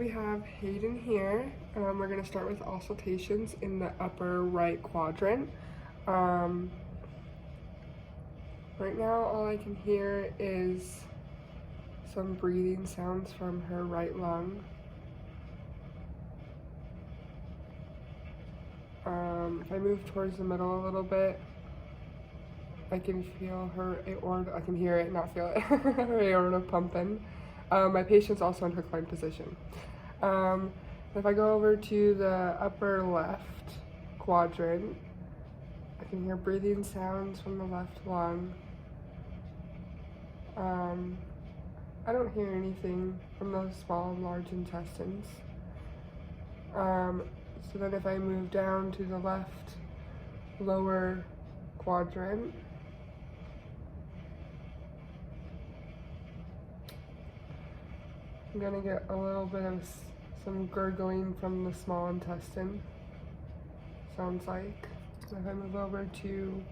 we have Hayden here. We're going to start with auscultations in the upper right quadrant. Right now all I can hear is some breathing sounds from her right lung. If I move towards the middle a little bit, I can feel her aorta, I can hear it, not feel it, her aorta pumping. My patient's also in reclined position. If I go over to the upper left quadrant, I can hear breathing sounds from the left lung. I don't hear anything from the small and large intestines. So then if I move down to the left lower quadrant, I'm gonna get a little bit of some gurgling from the small intestine, sounds like. So if I move over to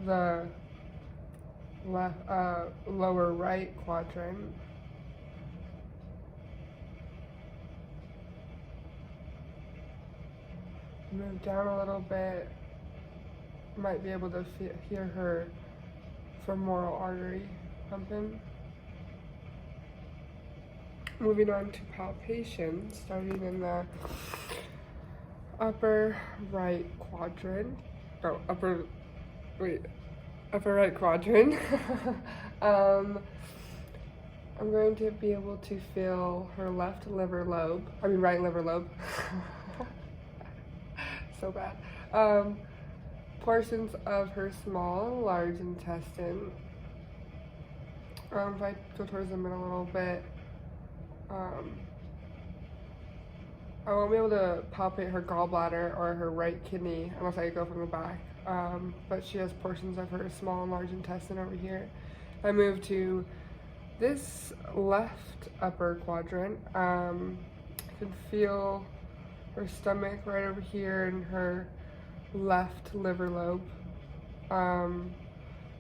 the lower right quadrant, move down a little bit, might be able to hear her femoral artery pumping. Moving on to palpation, starting in the upper right quadrant. Upper right quadrant. I'm going to be able to feel her right liver lobe. So bad. Portions of her small and large intestine. If I go towards the middle a little bit, I won't be able to palpate her gallbladder or her right kidney unless I go from the back. But she has portions of her small and large intestine over here. I move to this left upper quadrant. I can feel her stomach right over here and her left liver lobe.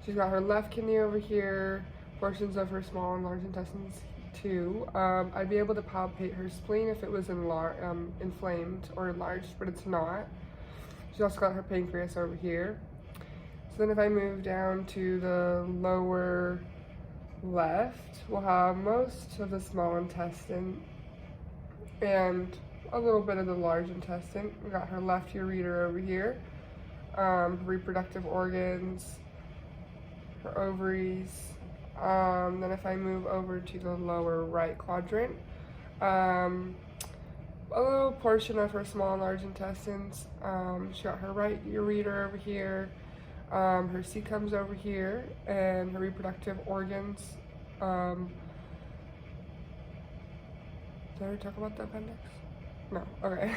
She's got her left kidney over here, portions of her small and large intestines too. I'd be able to palpate her spleen if it was inflamed or enlarged, but it's not. She's also got her pancreas over here. So then if I move down to the lower left, we'll have most of the small intestine and a little bit of the large intestine. We got her left ureter over here, reproductive organs, her ovaries. Then if I move over to the lower right quadrant, a little portion of her small and large intestines. She got her right ureter over here, her cecums over here, and her reproductive organs. Did I already talk about the appendix? No, okay.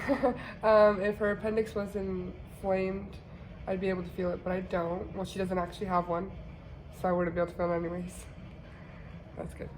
If her appendix was inflamed, I'd be able to feel it, but I don't. Well, she doesn't actually have one, so I wouldn't be able to feel it anyways. That's good.